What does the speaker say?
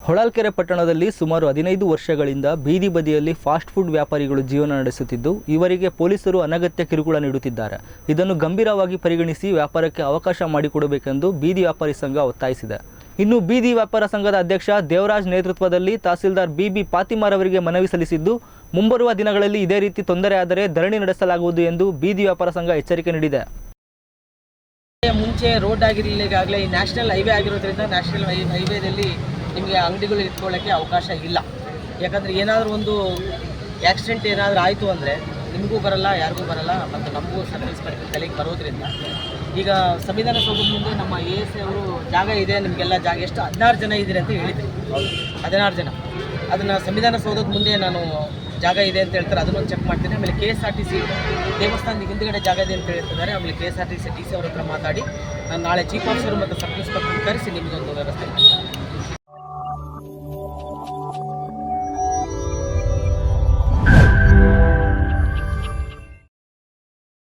ಹೊಳಲ್ಕೆರೆ ಪಟ್ಟಣದಲ್ಲಿ ಸುಮಾರು 15 ವರ್ಷಗಳಿಂದ ಬೀದಿ ಬದಿಯಲ್ಲಿ ಫಾಸ್ಟ್ ಫುಡ್ ವ್ಯಾಪಾರಿಗಳು ಜೀವನ ನಡೆಸುತ್ತಿದ್ದು, ಇವರಿಗೆ ಪೊಲೀಸರು ಅನಗತ್ಯ ಕಿರುಕುಳ ನೀಡುತ್ತಿದ್ದಾರೆ. ಇದನ್ನು ಗಂಭೀರವಾಗಿ ಪರಿಗಣಿಸಿ ವ್ಯಾಪಾರಕ್ಕೆ ಅವಕಾಶ ಮಾಡಿಕೊಡಬೇಕೆಂದು ಬೀದಿ ವ್ಯಾಪಾರಿ ಸಂಘ ಒತ್ತಾಯಿಸಿದೆ. ಇನ್ನು ಬೀದಿ ವ್ಯಾಪಾರ ಸಂಘದ ಅಧ್ಯಕ್ಷ ದೇವರಾಜ್ ನೇತೃತ್ವದಲ್ಲಿ ತಹಸೀಲ್ದಾರ್ ಬಿಬಿ ಫಾತಿಮಾರವರಿಗೆ ಮನವಿ ಸಲ್ಲಿಸಿದ್ದು, ಮುಂಬರುವ ದಿನಗಳಲ್ಲಿ ಇದೇ ರೀತಿ ತೊಂದರೆ ಆದರೆ ಧರಣಿ ನಡೆಸಲಾಗುವುದು ಎಂದು ಬೀದಿ ವ್ಯಾಪಾರ ಸಂಘ ಎಚ್ಚರಿಕೆ ನೀಡಿದೆ. ಮುಂಚೆ ರೋಡ್ ಆಗಿರಲಿಲ್ಲ, ಈಗಾಗಲೇ ಈ ನ್ಯಾಷನಲ್ ಹೈವೇ ಆಗಿರೋದ್ರಿಂದ ನ್ಯಾಷನಲ್ ಹೈವೇದಲ್ಲಿ ನಿಮಗೆ ಅಂಗಡಿಗಳು ಇಟ್ಕೊಳ್ಳೋಕ್ಕೆ ಅವಕಾಶ ಇಲ್ಲ. ಯಾಕಂದರೆ ಏನಾದರೂ ಒಂದು ಆಕ್ಸಿಡೆಂಟ್ ಏನಾದರೂ ಆಯಿತು ಅಂದರೆ ನಿಮಗೂ ಬರಲ್ಲ, ಯಾರಿಗೂ ಬರಲ್ಲ, ಮತ್ತು ನಮಗೂ ಸಬ್ ಇನ್ಸ್ಪೆಕ್ಟರ್ ತಲೆಗೆ ಬರೋದ್ರಿಂದ ಈಗ ಸಂವಿಧಾನ ಸೌಧದ ಮುಂದೆ ನಮ್ಮ ASI ಅವರು ಜಾಗ ಇದೆ, ನಿಮಗೆಲ್ಲ ಜಾಗ ಎಷ್ಟು 16 ಜನ ಇದ್ದೀರಿ ಅಂತ ಹೇಳಿದ್ರಿ. 16 ಜನ ಅದನ್ನು ಸಂವಿಧಾನ ಸೌಧದ ಮುಂದೆ ನಾನು ಜಾಗ ಇದೆ ಅಂತ ಹೇಳ್ತಾರೆ, ಅದನ್ನು ಚೆಕ್ ಮಾಡ್ತೀನಿ. ಆಮೇಲೆ KSRTC ದೇವಸ್ಥಾನದ ಹಿಂದುಗಡೆ ಜಾಗ ಇದೆ ಅಂತ ಹೇಳ್ತಿದ್ದಾರೆ. ಆಮೇಲೆ KSRTC DC ಅವ್ರ ಹತ್ರ ಮಾತಾಡಿ ನಾನು ನಾಳೆ ಚೀಫ್ ಆಫೀಸರ್ ಮತ್ತು ಸಬ್ ಇನ್ಸ್ಪೆಕ್ಟರ್ ಕರೆಸಿ ನಿಮಗೊಂದು ವ್ಯವಸ್ಥೆ